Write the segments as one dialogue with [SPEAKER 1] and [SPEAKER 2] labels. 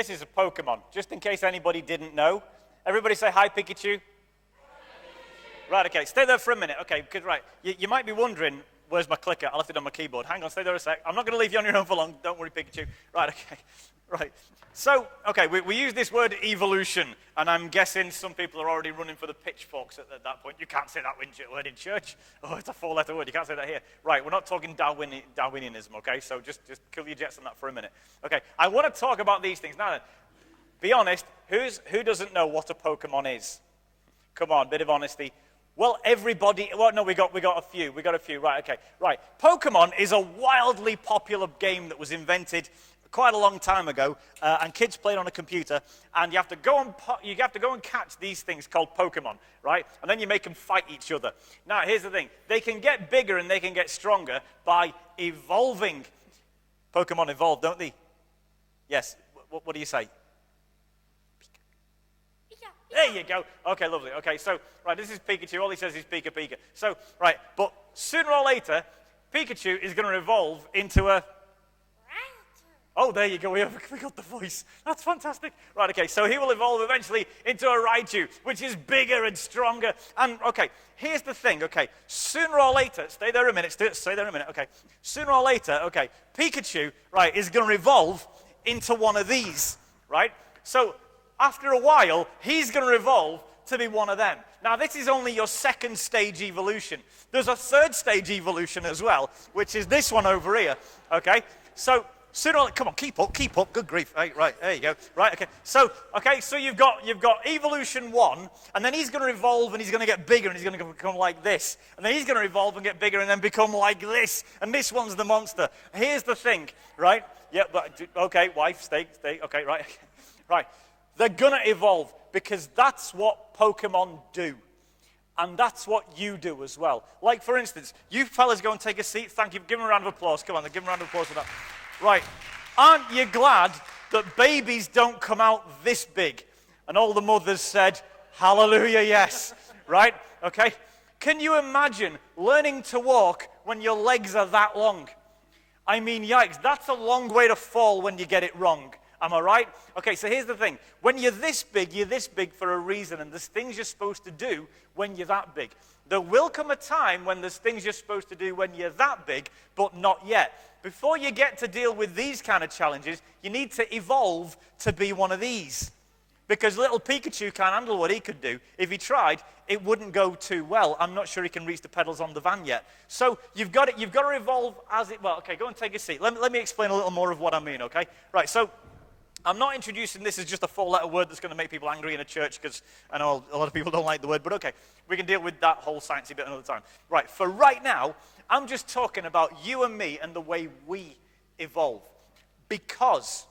[SPEAKER 1] This is a Pokemon, just in case anybody didn't know. Everybody say hi, Pikachu. Right, okay, stay there for a minute. Okay, because, right, you might be wondering, where's my clicker? I left it on my keyboard. Hang on, stay there a sec. I'm not going to leave you on your own for long. Don't worry, Pikachu. Right, okay, right. So, okay, we use this word evolution, and I'm guessing some people are already running for the pitchforks at that point. You can't say that word in church. Oh, it's a four-letter word. You can't say that here. Right, we're not talking Darwinianism, okay? So just kill your jets on that for a minute. Okay, I want to talk about these things. Now then, be honest, who doesn't know what a Pokemon is? Come on, bit of honesty. Well, everybody, well, no, we got a few, right, okay, right. Pokemon is a wildly popular game that was invented quite a long time ago, and kids played on a computer, and you have to go and catch these things called Pokemon, right? And then you make them fight each other. Now, here's the thing. They can get bigger and they can get stronger by evolving. Pokemon evolve, don't they? Yes, what do you say? There you go. Okay, lovely. Okay, so, right, this is Pikachu. All he says is Pika Pika. So, right, but sooner or later, Pikachu is going to evolve into a... Oh, there you go. We got the voice. That's fantastic. Right, okay, so he will evolve eventually into a Raichu, which is bigger and stronger. And, okay, here's the thing, okay. Sooner or later, stay there a minute, okay. Sooner or later, okay, Pikachu, right, is going to evolve into one of these, right? So, after a while, he's going to evolve to be one of them. Now, this is only your second stage evolution. There's a third stage evolution as well, which is this one over here, okay? So, sooner or later, come on, keep up, good grief. Right, there you go. Right, okay. So you've got evolution 1, and then he's going to evolve, and he's going to get bigger, and he's going to become like this. And then he's going to evolve and get bigger, and then become like this. And this one's the monster. Here's the thing, right? Yeah, but, okay, wife, stay, okay, right. Right. They're going to evolve because that's what Pokemon do. And that's what you do as well. Like, for instance, you fellas go and take a seat. Thank you. Give them a round of applause. Come on, give them a round of applause for that. Right. Aren't you glad that babies don't come out this big? And all the mothers said, hallelujah, yes. Right? Okay. Can you imagine learning to walk when your legs are that long? I mean, yikes, that's a long way to fall when you get it wrong. Am I right? Okay, so here's the thing. When you're this big for a reason, and there's things you're supposed to do when you're that big. There will come a time when there's things you're supposed to do when you're that big, but not yet. Before you get to deal with these kind of challenges, you need to evolve to be one of these. Because little Pikachu can't handle what he could do. If he tried, it wouldn't go too well. I'm not sure he can reach the pedals on the van yet. So you've got to evolve as it, well, okay, go and take a seat. Let me explain a little more of what I mean, okay? Right, so I'm not introducing this as just a four-letter word that's going to make people angry in a church, because I know a lot of people don't like the word, but okay, we can deal with that whole sciencey bit another time. Right, for right now, I'm just talking about you and me and the way we evolve. Because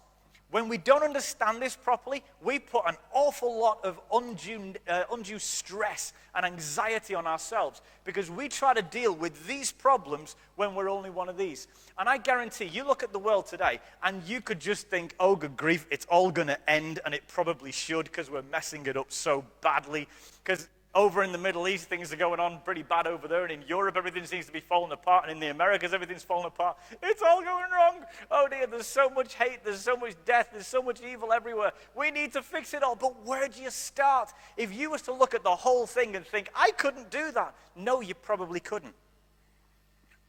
[SPEAKER 1] when we don't understand this properly, we put an awful lot of undue stress and anxiety on ourselves because we try to deal with these problems when we're only one of these. And I guarantee, you look at the world today and you could just think, oh, good grief, it's all going to end, and it probably should because we're messing it up so badly. Because over in the Middle East, things are going on pretty bad over there, and in Europe, everything seems to be falling apart, and in the Americas, everything's falling apart. It's all going wrong. Oh dear, there's so much hate, there's so much death, there's so much evil everywhere. We need to fix it all, but where do you start? If you was to look at the whole thing and think, I couldn't do that. No, you probably couldn't.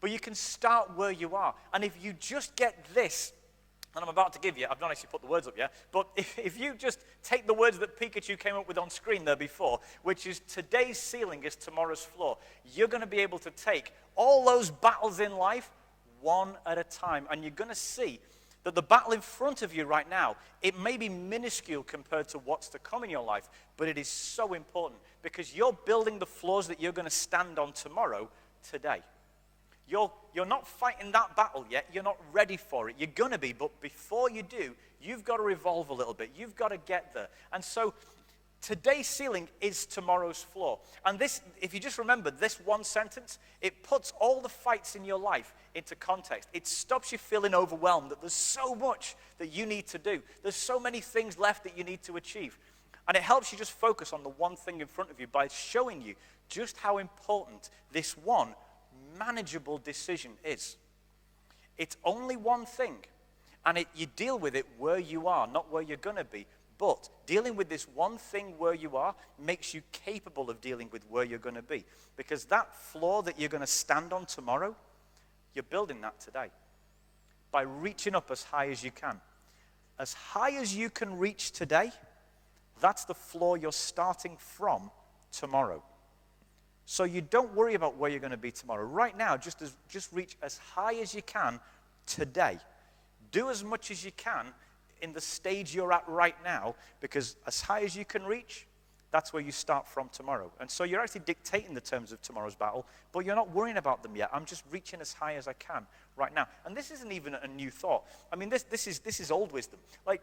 [SPEAKER 1] But you can start where you are, and if you just get this, and I'm about to give you, I've not actually put the words up yet, but if you just take the words that Pikachu came up with on screen there before, which is today's ceiling is tomorrow's floor, you're going to be able to take all those battles in life one at a time, and you're going to see that the battle in front of you right now, it may be minuscule compared to what's to come in your life, but it is so important because you're building the floors that you're going to stand on tomorrow today. You're not fighting that battle yet. You're not ready for it. You're going to be, but before you do, you've got to evolve a little bit. You've got to get there. And so today's ceiling is tomorrow's floor. And this, if you just remember this one sentence, it puts all the fights in your life into context. It stops you feeling overwhelmed that there's so much that you need to do. There's so many things left that you need to achieve. And it helps you just focus on the one thing in front of you by showing you just how important this one manageable decision is. It's only one thing, And you deal with it where you are, not where you're going to be. But dealing with this one thing where you are makes you capable of dealing with where you're going to be. Because that floor that you're going to stand on tomorrow, you're building that today. By reaching up as high as you can. As high as you can reach today, that's the floor you're starting from tomorrow. So you don't worry about where you're going to be tomorrow. Right now, just reach as high as you can today. Do as much as you can in the stage you're at right now, because as high as you can reach, that's where you start from tomorrow. And so you're actually dictating the terms of tomorrow's battle, but you're not worrying about them yet. I'm just reaching as high as I can right now. And this isn't even a new thought. I mean, this is old wisdom. Like,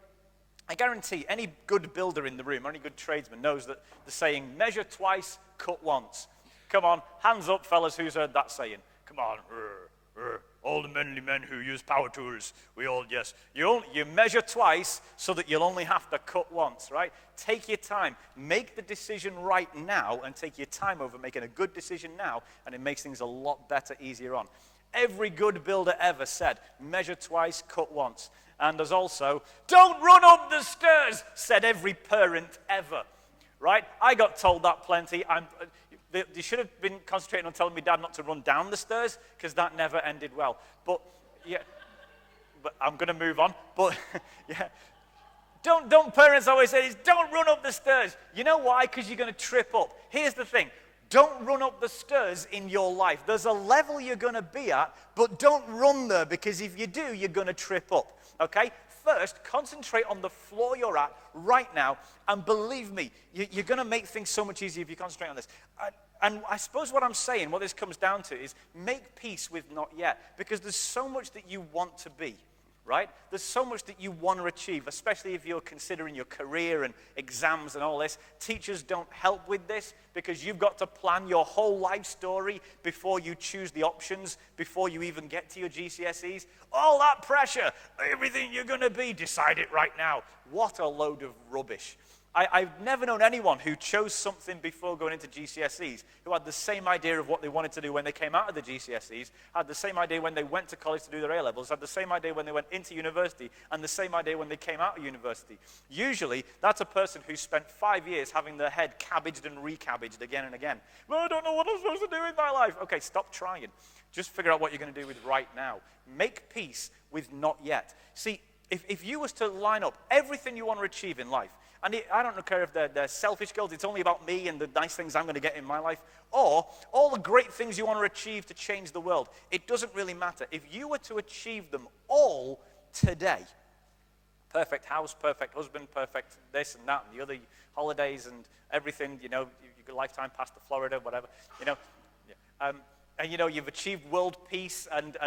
[SPEAKER 1] I guarantee any good builder in the room, or any good tradesman knows that the saying, measure twice, cut once. Come on, hands up, fellas, who's heard that saying? Come on, all the manly men who use power tools, we all, yes. You measure twice so that you'll only have to cut once, right? Take your time. Make the decision right now and take your time over making a good decision now, and it makes things a lot better, easier on. Every good builder ever said, measure twice, cut once. And there's also, don't run up the stairs, said every parent ever, right? I got told that plenty. They should have been concentrating on telling me dad not to run down the stairs, because that never ended well. But I'm going to move on. But yeah, don't parents always say this, don't run up the stairs. You know why? Because you're going to trip up. Here's the thing. Don't run up the stairs in your life. There's a level you're going to be at, but don't run there, because if you do, you're going to trip up. Okay? First, concentrate on the floor you're at right now, and believe me, you're going to make things so much easier if you concentrate on this. And I suppose what I'm saying, what this comes down to is make peace with not yet, because there's so much that you want to be, right? There's so much that you want to achieve, especially if you're considering your career and exams and all this. Teachers don't help with this, because you've got to plan your whole life story before you choose the options, before you even get to your GCSEs. All that pressure, everything you're going to be, decide it right now. What a load of rubbish. I've never known anyone who chose something before going into GCSEs who had the same idea of what they wanted to do when they came out of the GCSEs, had the same idea when they went to college to do their A-levels, had the same idea when they went into university, and the same idea when they came out of university. Usually, that's a person who spent 5 years having their head cabbaged and recabbaged again and again. Well, I don't know what I'm supposed to do with my life. Okay, stop trying. Just figure out what you're going to do with right now. Make peace with not yet. See, if you was to line up everything you want to achieve in life, and I don't care if they're selfish goals, it's only about me and the nice things I'm going to get in my life, or all the great things you want to achieve to change the world, it doesn't really matter. If you were to achieve them all today, perfect house, perfect husband, perfect this and that and the other holidays and everything, you could lifetime pass to Florida, whatever, and you've achieved world peace and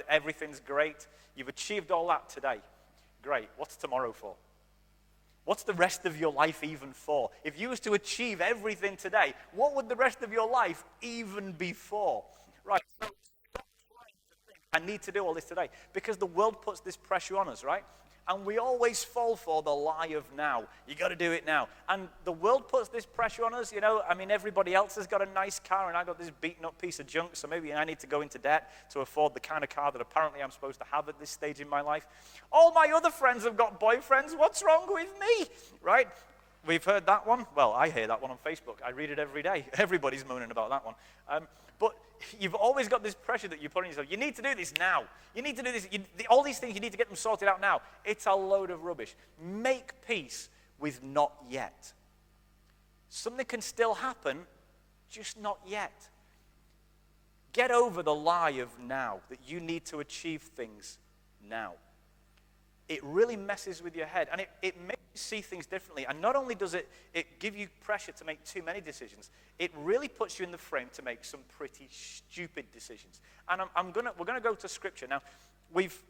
[SPEAKER 1] everything's great. You've achieved all that today. Great. What's tomorrow for? What's the rest of your life even for? If you was to achieve everything today, what would the rest of your life even be for? Right, so stop trying to think, I need to do all this today. Because the world puts this pressure on us, right? And we always fall for the lie of now. You got to do it now. And the world puts this pressure on us, everybody else has got a nice car and I got this beaten up piece of junk, so maybe I need to go into debt to afford the kind of car that apparently I'm supposed to have at this stage in my life. All my other friends have got boyfriends. What's wrong with me? Right? We've heard that one. Well, I hear that one on Facebook. I read it every day. Everybody's moaning about that one. But you've always got this pressure that you put on yourself. You need to do this now. You need to do this. All these things, you need to get them sorted out now. It's a load of rubbish. Make peace with not yet. Something can still happen, just not yet. Get over the lie of now, that you need to achieve things now. It really messes with your head, and it makes you see things differently. And not only does it give you pressure to make too many decisions, it really puts you in the frame to make some pretty stupid decisions. And we're gonna go to Scripture now. We've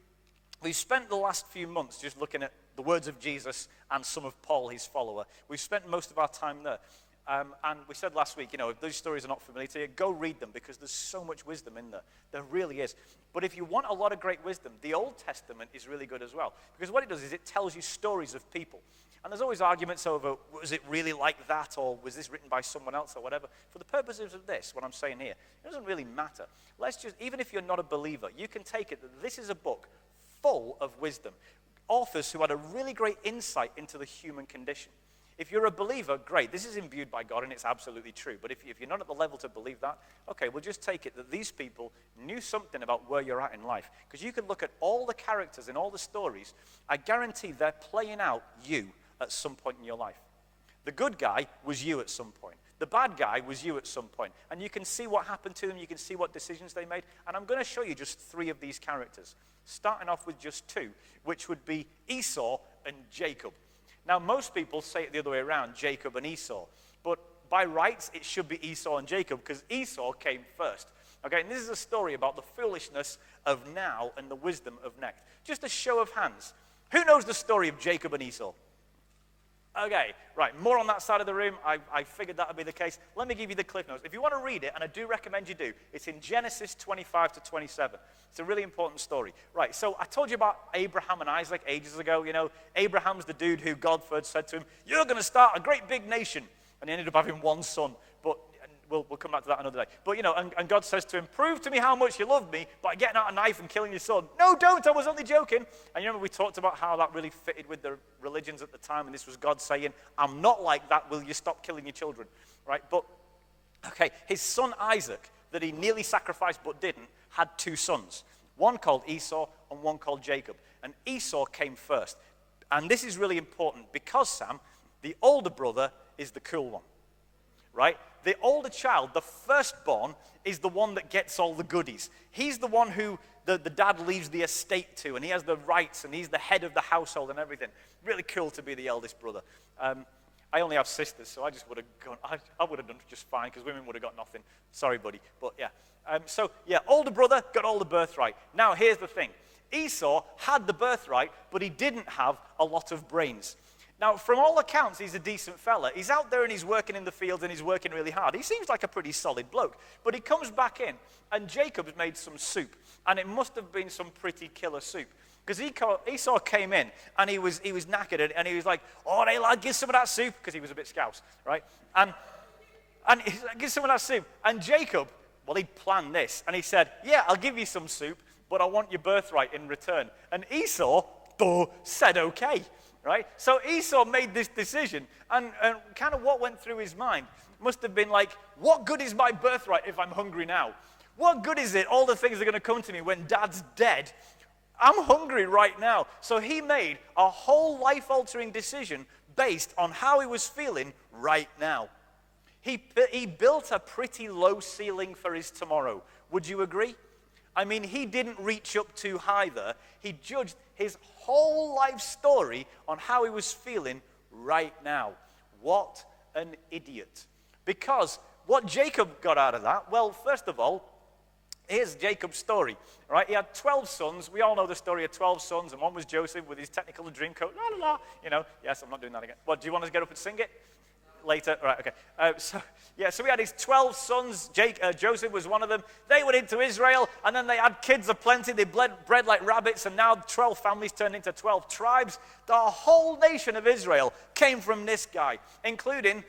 [SPEAKER 1] spent the last few months just looking at the words of Jesus and some of Paul, his follower. We've spent most of our time there. And we said last week, if those stories are not familiar to you, go read them, because there's so much wisdom in there. There really is. But if you want a lot of great wisdom, the Old Testament is really good as well. Because what it does is it tells you stories of people. And there's always arguments over, was it really like that, or was this written by someone else, or whatever. For the purposes of this, what I'm saying here, it doesn't really matter. Even if you're not a believer, you can take it that this is a book full of wisdom. Authors who had a really great insight into the human condition. If you're a believer, great. This is imbued by God, and it's absolutely true. But if you're not at the level to believe that, okay, we'll just take it that these people knew something about where you're at in life. Because you could look at all the characters in all the stories. I guarantee they're playing out you at some point in your life. The good guy was you at some point. The bad guy was you at some point. And you can see what happened to them. You can see what decisions they made. And I'm going to show you just 3 of these characters, starting off with just 2, which would be Esau and Jacob. Now, most people say it the other way around, Jacob and Esau. But by rights, it should be Esau and Jacob, because Esau came first. Okay, and this is a story about the foolishness of now and the wisdom of next. Just a show of hands. Who knows the story of Jacob and Esau? Okay, right, more on that side of the room. I figured that would be the case. Let me give you the cliff notes. If you want to read it, and I do recommend you do, it's in Genesis 25 to 27. It's a really important story. Right, so I told you about Abraham and Isaac ages ago. You know, Abraham's the dude who God first said to him, you're going to start a great big nation. And he ended up having 1 son. But we'll come back to that another day. But, you know, and God says to him, prove to me how much you love me by getting out a knife and killing your son. No, don't, I was only joking. And you remember we talked about how that really fitted with the religions at the time, and this was God saying, I'm not like that, will you stop killing your children? Right, but, okay, his son Isaac, that he nearly sacrificed but didn't, had 2 sons. One called Esau and one called Jacob. And Esau came first. And this is really important because, Sam, the older brother is the cool one. Right? The older child, the firstborn, is the one that gets all the goodies. He's the one who the dad leaves the estate to, and he has the rights, and he's the head of the household and everything. Really cool to be the eldest brother. I only have sisters, so I just would have gone, I would have done just fine, because women would have got nothing. Sorry, buddy. But yeah. Older brother got all the birthright. Now, here's the thing. Esau had the birthright, but he didn't have a lot of brains. Now, from all accounts, he's a decent fella. He's out there and he's working in the fields and he's working really hard. He seems like a pretty solid bloke. But he comes back in, and Jacob's made some soup. And it must have been some pretty killer soup. Because Esau came in, and he was knackered, and he was like, all right, lad, give some of that soup. Because he was a bit scouse, right? And he's like, give some of that soup. And Jacob, well, he'd planned this. And he said, yeah, I'll give you some soup, but I want your birthright in return. And Esau said okay. Right? So Esau made this decision, and kind of what went through his mind must have been like, what good is my birthright if I'm hungry now? What good is it, all the things are going to come to me when dad's dead? I'm hungry right now. So he made a whole life-altering decision based on how he was feeling right now. He built a pretty low ceiling for his tomorrow. Would you agree? I mean, he didn't reach up too high there. He judged his whole life story on how he was feeling right now. What an idiot. Because what Jacob got out of that, well, first of all, here's Jacob's story, right? He had 12 sons. We all know the story of 12 sons, and one was Joseph with his technical dream coat, la la la. You know, yes, I'm not doing that again. What, do you want us to get up and sing it? Later, right, okay. So we had his 12 sons. Joseph was one of them. They went into Israel, and then they had kids aplenty. They bred like rabbits, and now 12 families turned into 12 tribes. The whole nation of Israel came from this guy, including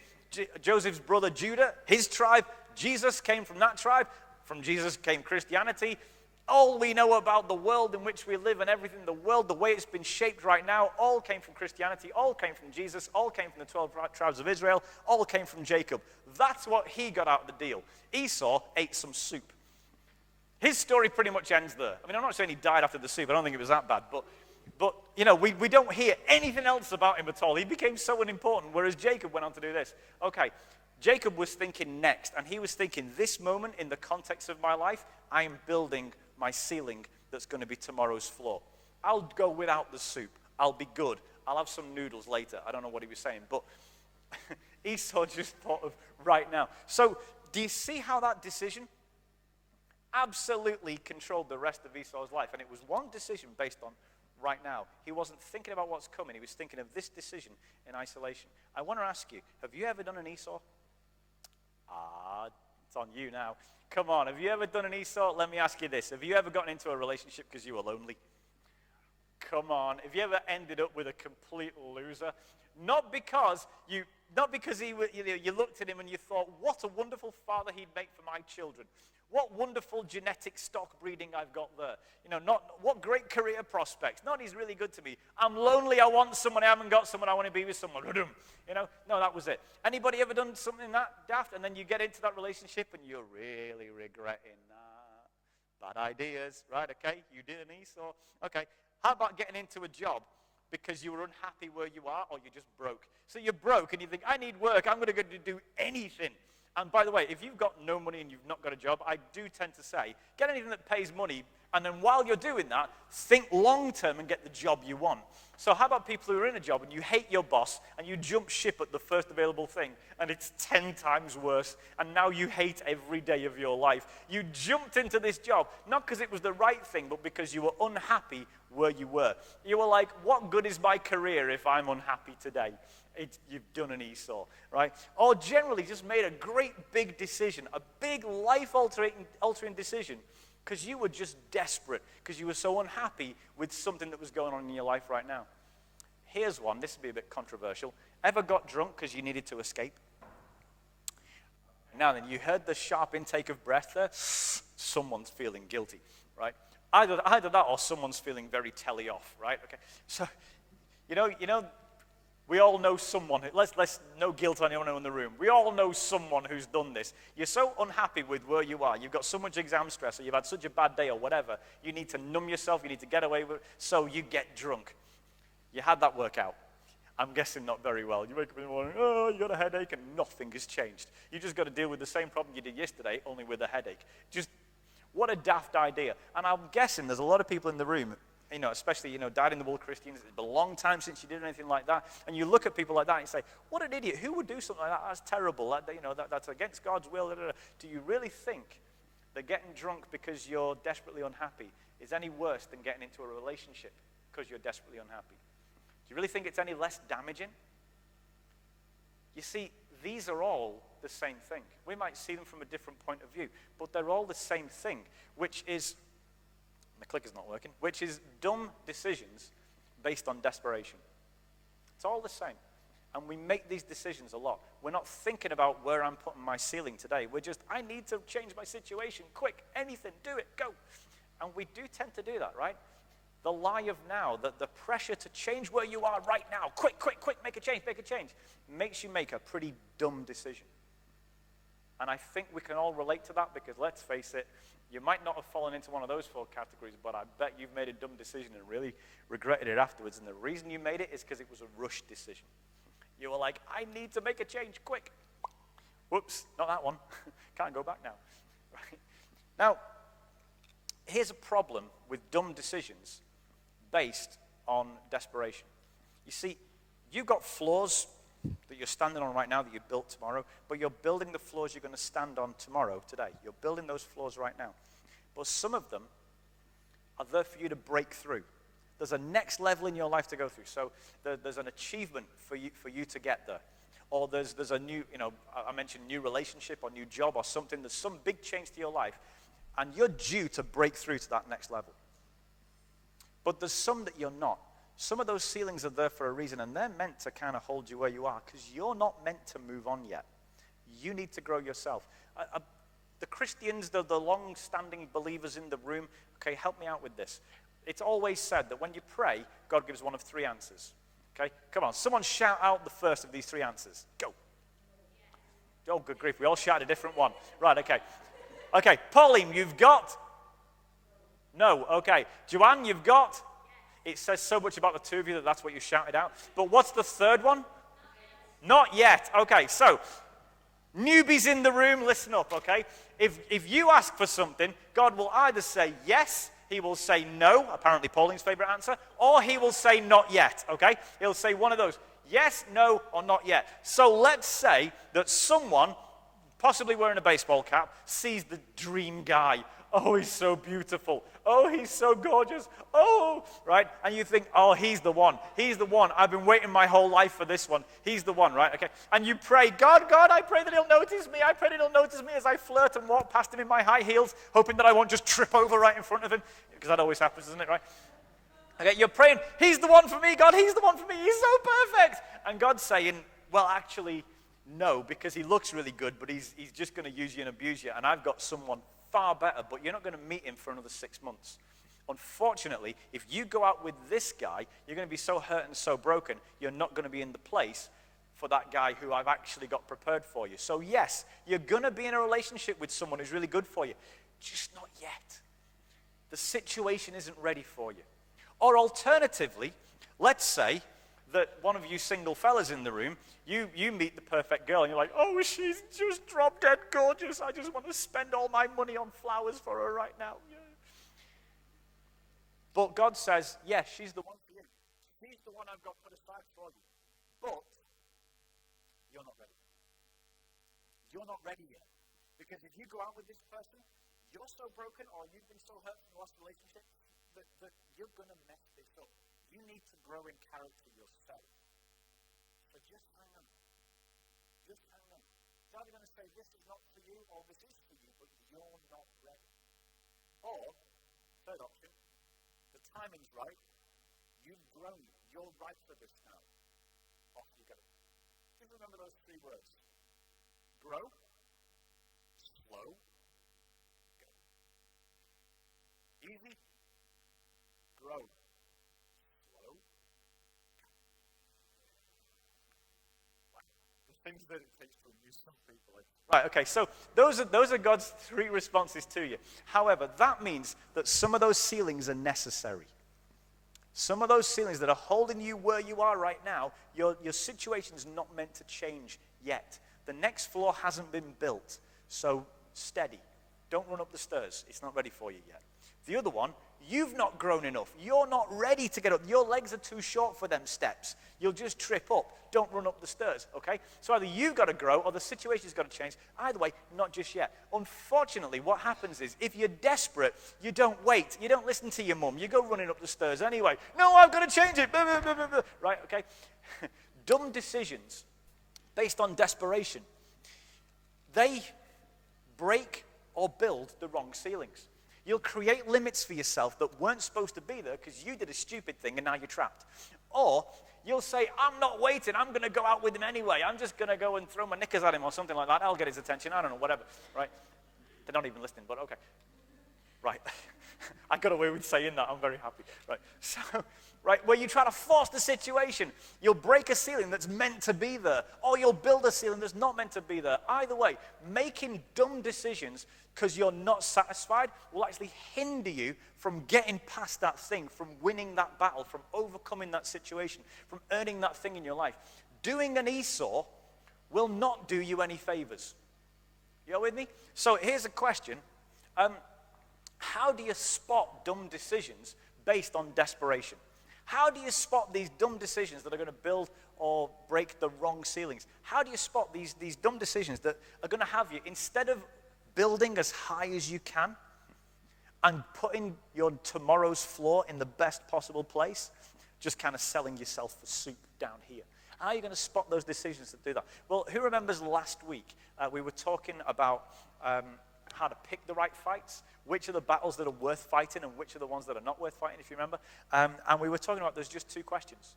[SPEAKER 1] Joseph's brother Judah, his tribe. Jesus came from that tribe. From Jesus came Christianity. All we know about the world in which we live and everything, the world, the way it's been shaped right now, all came from Christianity, all came from Jesus, all came from the 12 tribes of Israel, all came from Jacob. That's what he got out of the deal. Esau ate some soup. His story pretty much ends there. I mean, I'm not saying he died after the soup. I don't think it was that bad. But you know, we don't hear anything else about him at all. He became so unimportant, whereas Jacob went on to do this. Okay, Jacob was thinking next, and he was thinking, this moment in the context of my life, I am building my ceiling that's going to be tomorrow's floor. I'll go without the soup. I'll be good. I'll have some noodles later. I don't know what he was saying, but Esau just thought of right now. So do you see how that decision absolutely controlled the rest of Esau's life? And it was one decision based on right now. He wasn't thinking about what's coming. He was thinking of this decision in isolation. I want to ask you, have you ever done an Esau? It's on you now. Come on, have you ever done an Esau? Let me ask you this. Have you ever gotten into a relationship because you were lonely? Come on. Have you ever ended up with a complete loser? Not because you looked at him and you thought, what a wonderful father he'd make for my children. What wonderful genetic stock breeding I've got there. Not what great career prospects. Not he's really good to me. I'm lonely, I want someone, I haven't got someone, I want to be with someone. No, that was it. Anybody ever done something that daft? And then you get into that relationship and you're really regretting that. Bad ideas, right? Okay, you did an Esau. Okay, how about getting into a job because you were unhappy where you are, or you're just broke? So you're broke and you think, I need work, I'm going to go to do anything. And by the way, if you've got no money and you've not got a job, I do tend to say, get anything that pays money, and then while you're doing that, think long term and get the job you want. So how about people who are in a job and you hate your boss and you jump ship at the first available thing and it's 10 times worse, and now you hate every day of your life. You jumped into this job, not because it was the right thing, but because you were unhappy where you were. You were like, what good is my career if I'm unhappy today? You've done an Esau, right? Or generally just made a great big decision, a big life-altering decision, because you were just desperate, because you were so unhappy with something that was going on in your life right now. Here's one. This will be a bit controversial. Ever got drunk because you needed to escape? Now then, you heard the sharp intake of breath there. Someone's feeling guilty, right? Either that or someone's feeling very telly off, right? Okay. So, you know, we all know someone. Let's no guilt on anyone in the room. We all know someone who's done this. You're so unhappy with where you are. You've got so much exam stress, or you've had such a bad day, or whatever. You need to numb yourself. You need to get away with it. So you get drunk. You had that work out. I'm guessing not very well. You wake up in the morning, you got a headache, and nothing has changed. You just got to deal with the same problem you did yesterday, only with a headache. Just what a daft idea. And I'm guessing there's a lot of people in the room, especially, dyed-in-the-wool Christians. It's been a long time since you did anything like that. And you look at people like that and you say, what an idiot. Who would do something like that? That's terrible. That's against God's will. Do you really think that getting drunk because you're desperately unhappy is any worse than getting into a relationship because you're desperately unhappy? Do you really think it's any less damaging? You see, these are all the same thing. We might see them from a different point of view, but they're all the same thing, which is, my clicker's not working, which is dumb decisions based on desperation. It's all the same. And we make these decisions a lot. We're not thinking about where I'm putting my ceiling today. We're just, I need to change my situation, quick, anything, do it, go. And we do tend to do that, right? The lie of now, the pressure to change where you are right now, quick, make a change, makes you make a pretty dumb decision. And I think we can all relate to that, because let's face it, you might not have fallen into one of those 4 categories, but I bet you've made a dumb decision and really regretted it afterwards. And the reason you made it is because it was a rushed decision. You were like, I need to make a change, quick. Whoops, not that one. Can't go back now. Right? Now, here's a problem with dumb decisions based on desperation. You see, you've got floors that you're standing on right now that you built tomorrow, but you're building the floors you're going to stand on tomorrow, today. You're building those floors right now. But some of them are there for you to break through. There's a next level in your life to go through. So there's an achievement for you to get there. Or there's a new, I mentioned new relationship or new job or something. There's some big change to your life, and you're due to break through to that next level. But there's some that you're not. Some of those ceilings are there for a reason, and they're meant to kind of hold you where you are, because you're not meant to move on yet. You need to grow yourself. The Christians, the long-standing believers in the room, okay, help me out with this. It's always said that when you pray, God gives one of 3 answers. Okay, come on, someone shout out the first of these 3 answers. Go. Oh, good grief, we all shout a different one. Right, okay. Okay, Pauline, you've got? No, okay. Joanne, you've got? It says so much about the 2 of you that that's what you shouted out. But what's the 3rd one? Not yet. Okay, so newbies in the room, listen up, okay? If you ask for something, God will either say yes, he will say no, apparently Pauline's favorite answer, or he will say not yet, okay? He'll say one of those, yes, no, or not yet. So let's say that someone, possibly wearing a baseball cap, sees the dream guy. Oh, he's so beautiful. Oh, he's so gorgeous. Oh, right? And you think, oh, he's the one. He's the one. I've been waiting my whole life for this one. He's the one, right? Okay. And you pray, God, I pray that he'll notice me. I pray that he'll notice me as I flirt and walk past him in my high heels, hoping that I won't just trip over right in front of him, because that always happens, doesn't it, right? Okay, you're praying, he's the one for me, God, he's the one for me. He's so perfect. And God's saying, well, actually, no, because he looks really good, but he's just going to use you and abuse you, and I've got someone far better, but you're not going to meet him for another 6 months. Unfortunately, if you go out with this guy, you're going to be so hurt and so broken, you're not going to be in the place for that guy who I've actually got prepared for you. So yes, you're going to be in a relationship with someone who's really good for you, just not yet. The situation isn't ready for you. Or alternatively, let's say that one of you single fellas in the room, you meet the perfect girl and you're like, oh, she's just drop dead gorgeous. I just want to spend all my money on flowers for her right now. Yeah. But God says, yes, she's the one for you. She's the one I've got put aside for you. But you're not ready. You're not ready yet. Because if you go out with this person, you're so broken or you've been so hurt from the last relationship that you're going to mess this up. You need to grow in character yourself. So just hang on. Just hang on. It's either going to say this is not for you or this is for you, but you're not ready. Or, third option, the timing's right. You've grown. You're right for this now. Off you go. Just remember those 3 words. Grow, slow, go. Easy, grow, slow, go. The things that it takes to amuse some people. Right, okay, so those are God's 3 responses to you. However, that means that some of those ceilings are necessary. Some of those ceilings that are holding you where you are right now, your situation's not meant to change yet. The next floor hasn't been built, so steady. Don't run up the stairs. It's not ready for you yet. The other one, you've not grown enough. You're not ready to get up. Your legs are too short for them steps. You'll just trip up. Don't run up the stairs, okay? So either you've got to grow or the situation's got to change. Either way, not just yet. Unfortunately, what happens is if you're desperate, you don't wait. You don't listen to your mum. You go running up the stairs anyway. No, I've got to change it. Blah, blah, blah, blah, blah. Right, okay? Dumb decisions based on desperation, they break or build the wrong ceilings. You'll create limits for yourself that weren't supposed to be there because you did a stupid thing and now you're trapped. Or you'll say, I'm not waiting, I'm going to go out with him anyway. I'm just going to go and throw my knickers at him or something like that. I'll get his attention. I don't know, whatever. Right? They're not even listening, but okay. Right. I got away with saying that. I'm very happy. Right. So, right, where you try to force the situation, you'll break a ceiling that's meant to be there, or you'll build a ceiling that's not meant to be there. Either way, making dumb decisions because you're not satisfied will actually hinder you from getting past that thing, from winning that battle, from overcoming that situation, from earning that thing in your life. Doing an Esau will not do you any favors. You with me? So here's a question. How do you spot dumb decisions based on desperation? How do you spot these dumb decisions that are going to build or break the wrong ceilings? How do you spot these dumb decisions that are going to have you, instead of building as high as you can and putting your tomorrow's floor in the best possible place, just kind of selling yourself for soup down here? How are you going to spot those decisions that do that? Well, who remembers last week we were talking about how to pick the right fights, which are the battles that are worth fighting and which are the ones that are not worth fighting, if you remember. And we were talking about there's just 2 questions.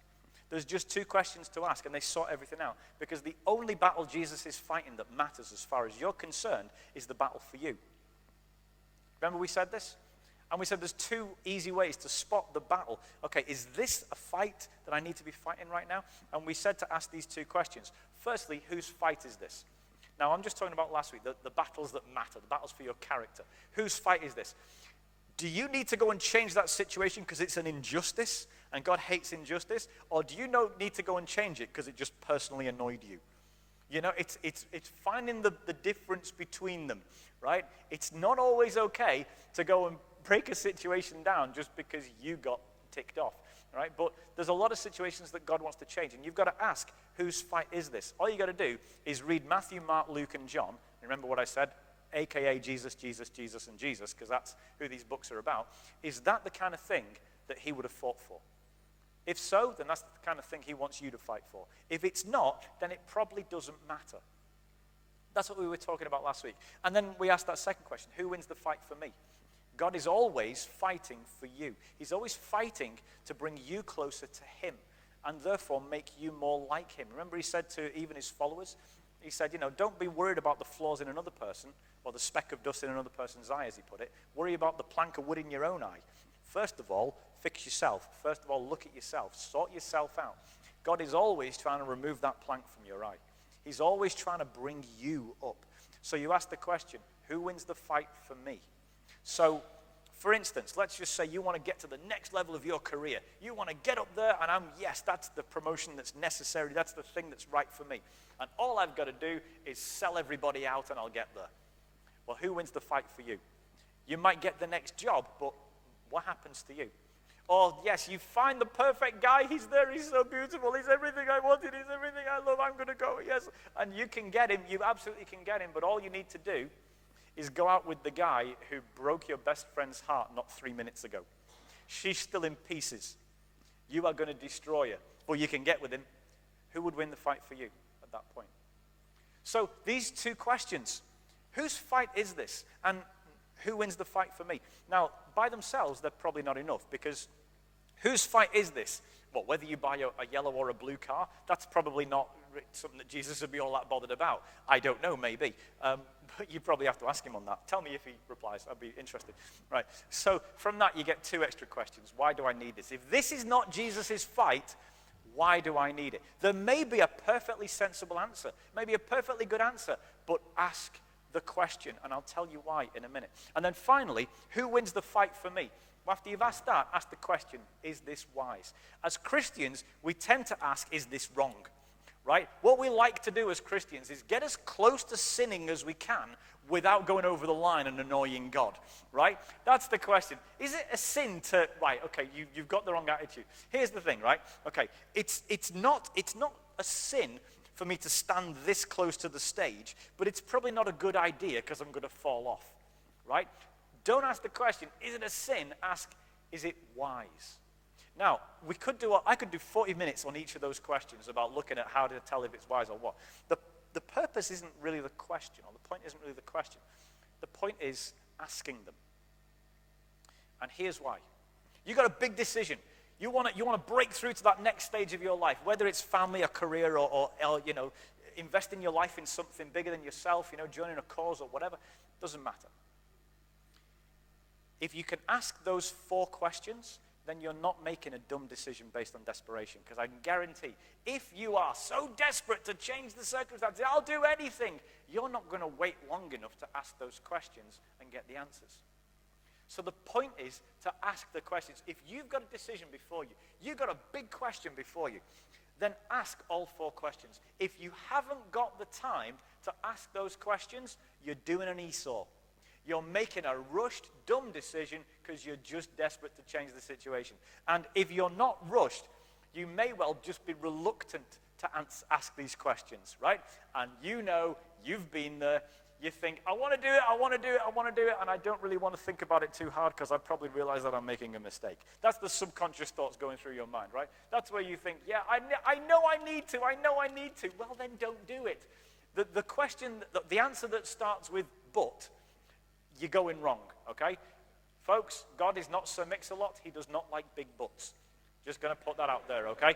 [SPEAKER 1] There's just 2 questions to ask, and they sort everything out. Because the only battle Jesus is fighting that matters as far as you're concerned is the battle for you. Remember we said this? And we said there's 2 easy ways to spot the battle. Okay, is this a fight that I need to be fighting right now? And we said to ask these 2 questions. Firstly, whose fight is this? Now, I'm just talking about last week, the battles that matter, the battles for your character. Whose fight is this? Do you need to go and change that situation because it's an injustice and God hates injustice? Or do you need to go and change it because it just personally annoyed you? You know, it's finding the difference between them, right? It's not always okay to go and break a situation down just because you got ticked off. Right? But there's a lot of situations that God wants to change, and you've got to ask, whose fight is this? All you got to do is read Matthew, Mark, Luke, and John. Remember what I said? AKA Jesus, Jesus, Jesus, and Jesus, because that's who these books are about. Is that the kind of thing that he would have fought for? If so, then that's the kind of thing he wants you to fight for. If it's not, then it probably doesn't matter. That's what we were talking about last week. And then we asked that second question, who wins the fight for me? God is always fighting for you. He's always fighting to bring you closer to him and therefore make you more like him. Remember he said to even his followers, He said, don't be worried about the flaws in another person or the speck of dust in another person's eye, as he put it. Worry about the plank of wood in your own eye. First of all, fix yourself. First of all, look at yourself. Sort yourself out. God is always trying to remove that plank from your eye. He's always trying to bring you up. So you ask the question, who wins the fight for me? So, for instance, let's just say you want to get to the next level of your career. You want to get up there, and that's the promotion that's necessary. That's the thing that's right for me. And all I've got to do is sell everybody out, and I'll get there. Well, who wins the fight for you? You might get the next job, but what happens to you? Or, yes, you find the perfect guy. He's there. He's so beautiful. He's everything I wanted. He's everything I love. I'm going to go. Yes. And you can get him. You absolutely can get him. But all you need to do is go out with the guy who broke your best friend's heart not 3 minutes ago. She's still in pieces. You are going to destroy her. Or you can get with him. Who would win the fight for you at that point? So these two questions. Whose fight is this? And who wins the fight for me? Now, by themselves, they're probably not enough, because whose fight is this? Well, whether you buy a yellow or a blue car, that's probably not something that Jesus would be all that bothered about. I don't know, maybe. But you probably have to ask him on that. Tell me if he replies. I'd be interested. Right. So from that, you get two extra questions. Why do I need this? If this is not Jesus' fight, why do I need it? There may be a perfectly sensible answer, maybe a perfectly good answer, but ask the question, and I'll tell you why in a minute. And then finally, who wins the fight for me? Well, after you've asked that, ask the question, is this wise? As Christians, we tend to ask, is this wrong? Right? What we like to do as Christians is get as close to sinning as we can without going over the line and annoying God. Right? That's the question. Is it a sin to, right, okay, you've got the wrong attitude. Here's the thing, right? Okay, it's not a sin for me to stand this close to the stage, but it's probably not a good idea because I'm going to fall off, right? Don't ask the question, is it a sin? Ask, is it wise? Now, I could do 40 minutes on each of those questions about looking at how to tell if it's wise or what. The purpose isn't really the question, or the point isn't really the question. The point is asking them. And here's why. You've got a big decision. You want to break through to that next stage of your life, whether it's family or career or investing your life in something bigger than yourself, joining a cause or whatever. Doesn't matter. If you can ask those 4 questions, then you're not making a dumb decision based on desperation. Because I can guarantee, if you are so desperate to change the circumstances, I'll do anything, you're not going to wait long enough to ask those questions and get the answers. So the point is to ask the questions. If you've got a decision before you, you've got a big question before you, then ask all 4 questions. If you haven't got the time to ask those questions, you're doing an Esau. You're making a rushed, dumb decision because you're just desperate to change the situation. And if you're not rushed, you may well just be reluctant to ask these questions, right? And you've been there. You think, I want to do it, and I don't really want to think about it too hard because I probably realize that I'm making a mistake. That's the subconscious thoughts going through your mind, right? That's where you think, yeah, I know I need to. Well, then don't do it. The question, the answer that starts with but, you're going wrong, okay? Folks, God is not Sir Mix-a-Lot. He does not like big buts. Just going to put that out there, okay?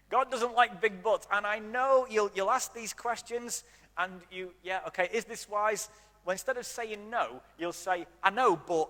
[SPEAKER 1] God doesn't like big buts, and I know you'll ask these questions, and is this wise? Well, instead of saying no, you'll say, I know, but,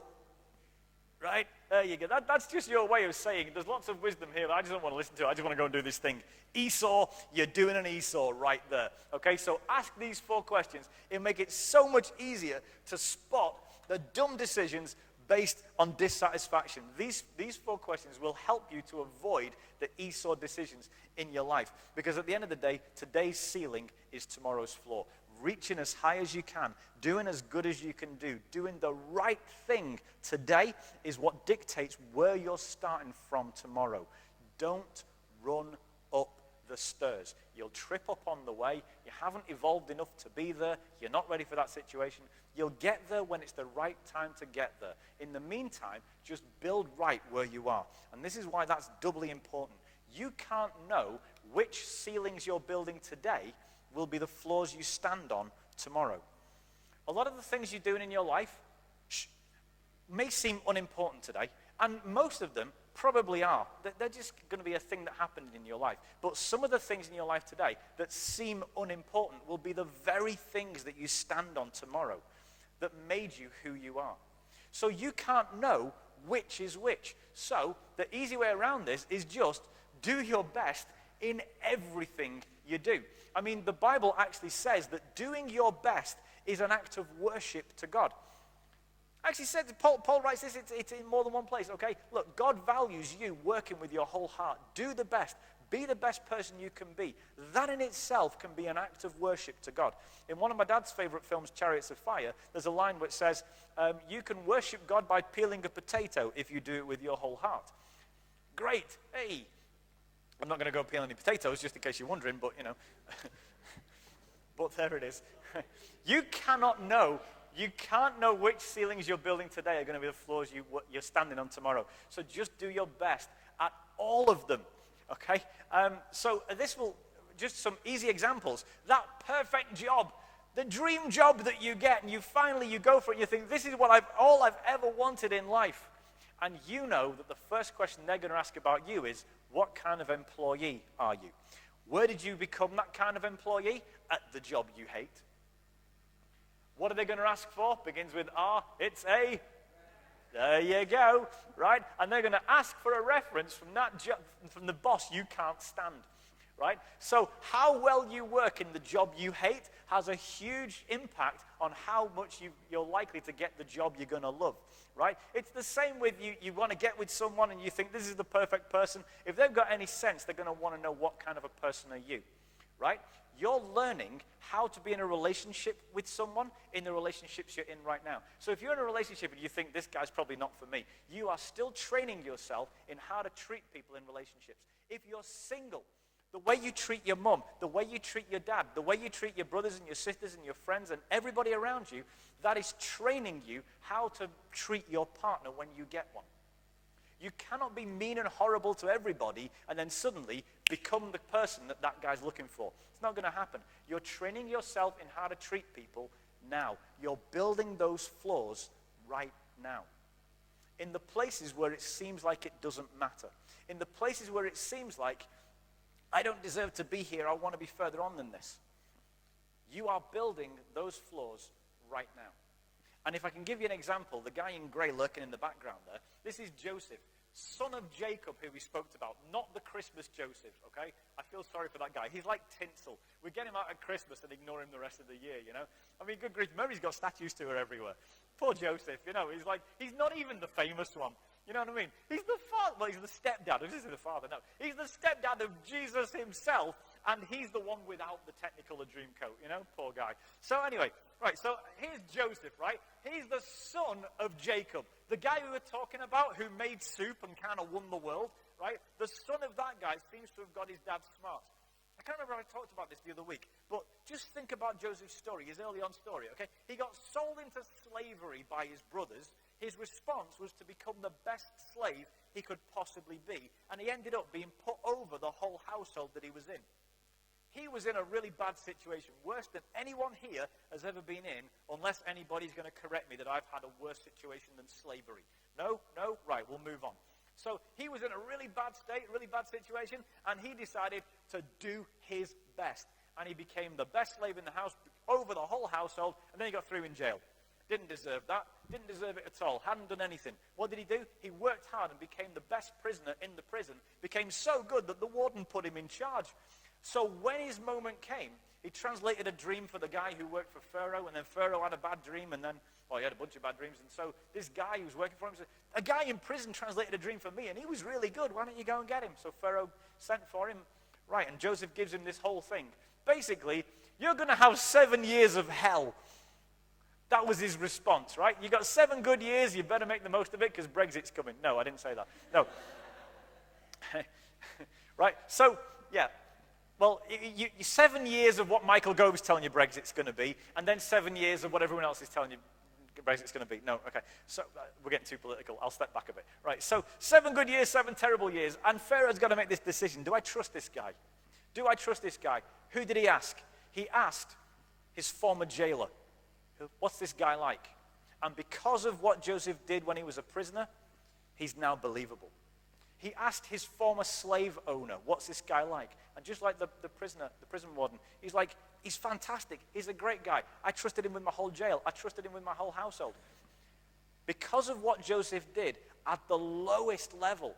[SPEAKER 1] right? There you go. That's just your way of saying, there's lots of wisdom here that I just don't want to listen to. I just want to go and do this thing. Esau, you're doing an Esau right there. Okay, so ask these 4 questions. It'll make it so much easier to spot the dumb decisions based on dissatisfaction. These 4 questions will help you to avoid the Esau decisions in your life. Because at the end of the day, today's ceiling is tomorrow's floor. Reaching as high as you can, doing as good as you can do, doing the right thing today is what dictates where you're starting from tomorrow. Don't run up the stairs. You'll trip up on the way. You haven't evolved enough to be there. You're not ready for that situation. You'll get there when it's the right time to get there. In the meantime, just build right where you are. And this is why that's doubly important. You can't know which ceilings you're building today will be the floors you stand on tomorrow. A lot of the things you're doing in your life may seem unimportant today, And most of them probably are. They're just going to be a thing that happened in your life. But some of the things in your life today that seem unimportant will be the very things that you stand on tomorrow that made you who you are. So you can't know which is which. So the easy way around this is just do your best in everything you do. I mean, the Bible actually says that doing your best is an act of worship to God. Actually said, Paul writes this, it's in more than one place, okay? Look, God values you working with your whole heart. Do the best. Be the best person you can be. That in itself can be an act of worship to God. In one of my dad's favorite films, Chariots of Fire, there's a line which says, you can worship God by peeling a potato if you do it with your whole heart. Great. Hey. I'm not going to go peel any potatoes, just in case you're wondering, but, but there it is. You can't know which ceilings you're building today are going to be the floors you're standing on tomorrow. So just do your best at all of them, okay? So this will, just some easy examples. That perfect job, the dream job that you get, and you go for it, and you think, this is what all I've ever wanted in life. And you know that the first question they're going to ask about you is, what kind of employee are you? Where did you become that kind of employee? At the job you hate. What are they going to ask for? Begins with R. It's a. There you go, right? And they're going to ask for a reference from that from the boss you can't stand, right? So how well you work in the job you hate has a huge impact on how much you're likely to get the job you're going to love, right? It's the same with you want to get with someone and you think this is the perfect person. If they've got any sense, they're going to want to know what kind of a person are you, right? You're learning how to be in a relationship with someone in the relationships you're in right now. So if you're in a relationship and you think this guy's probably not for me, you are still training yourself in how to treat people in relationships. If you're single, the way you treat your mom, the way you treat your dad, the way you treat your brothers and your sisters and your friends and everybody around you, that is training you how to treat your partner when you get one. You cannot be mean and horrible to everybody and then suddenly become the person that guy's looking for. It's not going to happen. You're training yourself in how to treat people now. You're building those floors right now. In the places where it seems like it doesn't matter. In the places where it seems like I don't deserve to be here, I want to be further on than this. You are building those floors right now. And if I can give you an example, the guy in grey lurking in the background there, this is Joseph, son of Jacob, who we spoke about, not the Christmas Joseph, okay? I feel sorry for that guy. He's like tinsel. We get him out at Christmas and ignore him the rest of the year, I mean, good grief, Mary's got statues to her everywhere. Poor Joseph, he's not even the famous one. You know what I mean? He's the father, well, he's the stepdad. This is the father, no. He's the stepdad of Jesus himself, and he's the one without the Technicolor dream coat, Poor guy. So anyway, right, so here's Joseph, right? He's the son of Jacob, the guy we were talking about who made soup and kind of won the world, right? The son of that guy seems to have got his dad's smarts. I can't remember if I talked about this the other week, but just think about Joseph's story, his early on story, okay? He got sold into slavery by his brothers. His response was to become the best slave he could possibly be, and he ended up being put over the whole household that he was in. He was in a really bad situation, worse than anyone here has ever been in, unless anybody's going to correct me that I've had a worse situation than slavery. No? Right, we'll move on. So he was in a really bad state, really bad situation, and he decided to do his best. And he became the best slave in the house, over the whole household, and then he got thrown in jail. Didn't deserve that. Didn't deserve it at all. Hadn't done anything. What did he do? He worked hard and became the best prisoner in the prison. Became so good that the warden put him in charge. So when his moment came, he translated a dream for the guy who worked for Pharaoh, and then Pharaoh had a bad dream, and then, he had a bunch of bad dreams. And so this guy who was working for him said, a guy in prison translated a dream for me, and he was really good. Why don't you go and get him? So Pharaoh sent for him. Right, and Joseph gives him this whole thing. Basically, you're going to have 7 years of hell. That was his response, right? You got 7 good years, you better make the most of it because Brexit's coming. No, I didn't say that. No. Right? So, yeah. Well, 7 years of what Michael Gove's telling you Brexit's going to be, and then 7 years of what everyone else is telling you Brexit's going to be. No, okay. So, we're getting too political. I'll step back a bit. Right, so 7 good years, 7 terrible years, and Pharaoh's got to make this decision. Do I trust this guy? Do I trust this guy? Who did he ask? He asked his former jailer. What's this guy like? And because of what Joseph did when he was a prisoner, he's now believable. He asked his former slave owner, what's this guy like? And just like the prison warden, he's like, he's fantastic. He's a great guy. I trusted him with my whole jail. I trusted him with my whole household. Because of what Joseph did, at the lowest level,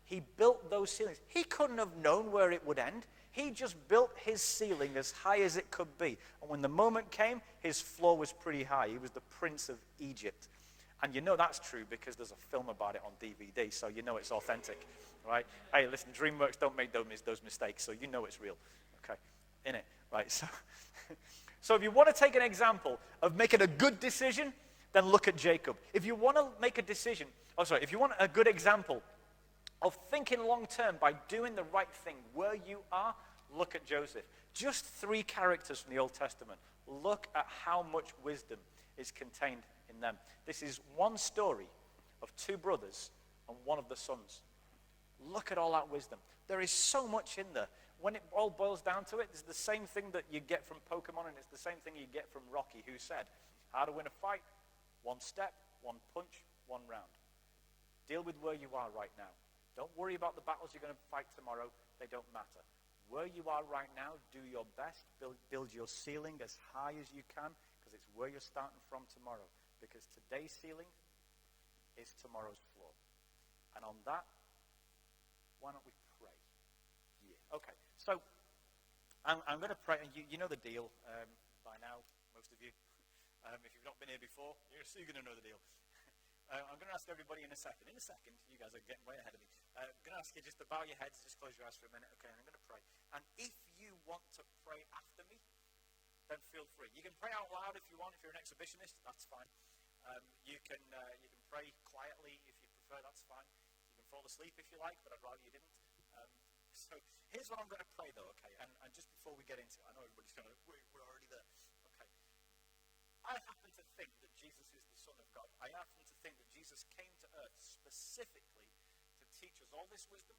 [SPEAKER 1] he built those ceilings. He couldn't have known where it would end. He just built his ceiling as high as it could be. And when the moment came, his floor was pretty high. He was the Prince of Egypt. And you know that's true because there's a film about it on DVD, so you know it's authentic, right? Hey, listen, DreamWorks don't make those mistakes, so you know it's real, okay? In it, right? So if you want to take an example of making a good decision, then look at Jacob. If you want to make a decision, if you want a good example of thinking long term by doing the right thing where you are, look at Joseph. Just 3 characters from the Old Testament. Look at how much wisdom is contained in them. This is one story of 2 brothers and one of the sons. Look at all that wisdom. There is so much in there. When it all boils down to it, it's the same thing that you get from Pokemon, and it's the same thing you get from Rocky, who said, how to win a fight, 1 step, 1 punch, 1 round. Deal with where you are right now. Don't worry about the battles you're going to fight tomorrow. They don't matter. Where you are right now, do your best. Build your ceiling as high as you can, because it's where you're starting from tomorrow. Because today's ceiling is tomorrow's floor. And on that, why don't we pray? Yeah. Okay. So I'm going to pray, and you know the deal by now, most of you. If you've not been here before, you're still going to know the deal. I'm going to ask everybody in a second. In a second, you guys are getting way ahead of me. I'm going to ask you just to bow your heads, just close your eyes for a minute. Okay, and I'm going to pray. And if you want to pray after me, then feel free. You can pray out loud if you want. If you're an exhibitionist, that's fine. You can pray quietly if you prefer. That's fine. You can fall asleep if you like, but I'd rather you didn't. So here's what I'm going to pray, though. Okay, and just before we get into it, I know everybody's going, we're already there. Okay. I happen to think that Jesus is the Son of God. I happen to think that Jesus came to earth specifically to teach us all this wisdom,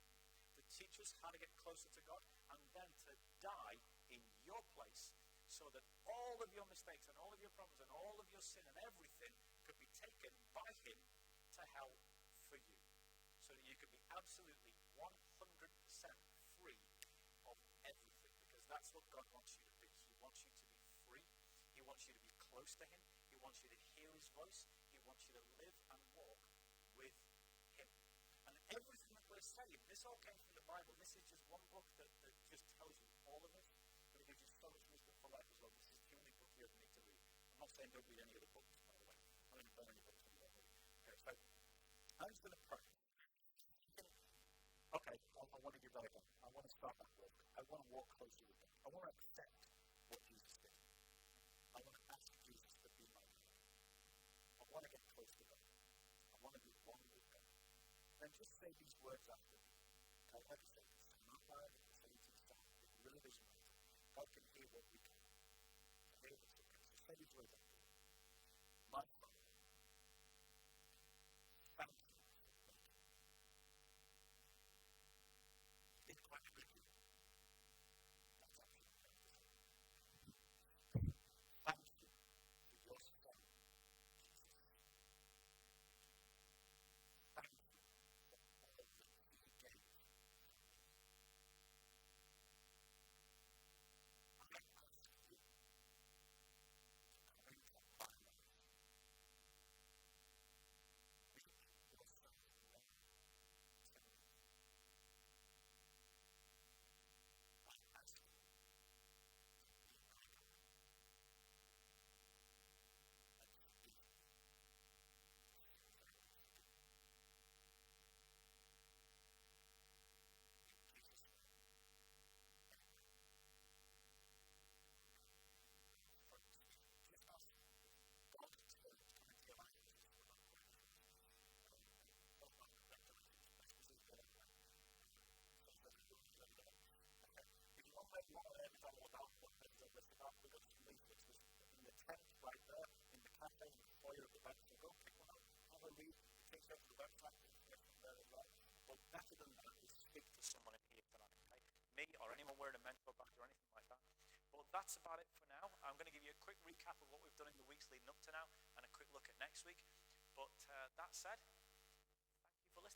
[SPEAKER 1] to teach us how to get closer to God, and then to die in your place so that all of your mistakes and all of your problems and all of your sin and everything could be taken by him to hell for you. So that you could be absolutely 100% free of everything. Because that's what God wants you to be. He wants you to be free. He wants you to be close to him. He wants you to hear his voice. He wants you to live and walk with him. And everything that we're saying, this all came from the Bible. This is just one book that just tells you all of it. But it gives you so much wisdom for life as well. This is the only book you ever need to read. I'm not saying don't read any other books, by the way. I don't even burn any books when you don't read. Okay, so I'm just going to pray. Okay, I want to give that a go. I want to start that walk. I want to walk closer with him. I want to accept what Jesus did. I want to ask Jesus to be my God. I want to get close to God. I want to be one with God. And just say these words after me. I like to say this. I'm not loud, I'm saying to the sound. It really doesn't matter. God can hear what we can. Hear what's okay. So say these words after me. My Father, thank you. It's quite a big deal. That's actually what I'm saying. Thank you for your son, Jesus. Thank you for all that you gave. I ask you to come into my life. Make yourself known to me. I ask you to be my God and to be in Jesus' name. Friends, just ask God to come into your life. This is what I'm praying. Not my correct language, but this is what I'm praying. If you want to learn anything about what things are listed out, we've got some leaflets in the tent right there, in the cafe, in the foyer of the bank. So go pick one up, have a read. It takes you over to the website, you can get from there as well. But better than that is speak to someone in here tonight, okay? Me or anyone wearing a mentor badge or anything like that. But that's about it for now. I'm going to give you a quick recap of what we've done in the weeks leading up to now and a quick look at next week. But that said, thank you for listening.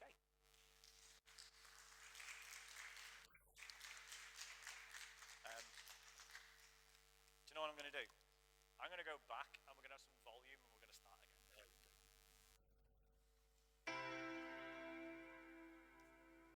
[SPEAKER 1] Okay.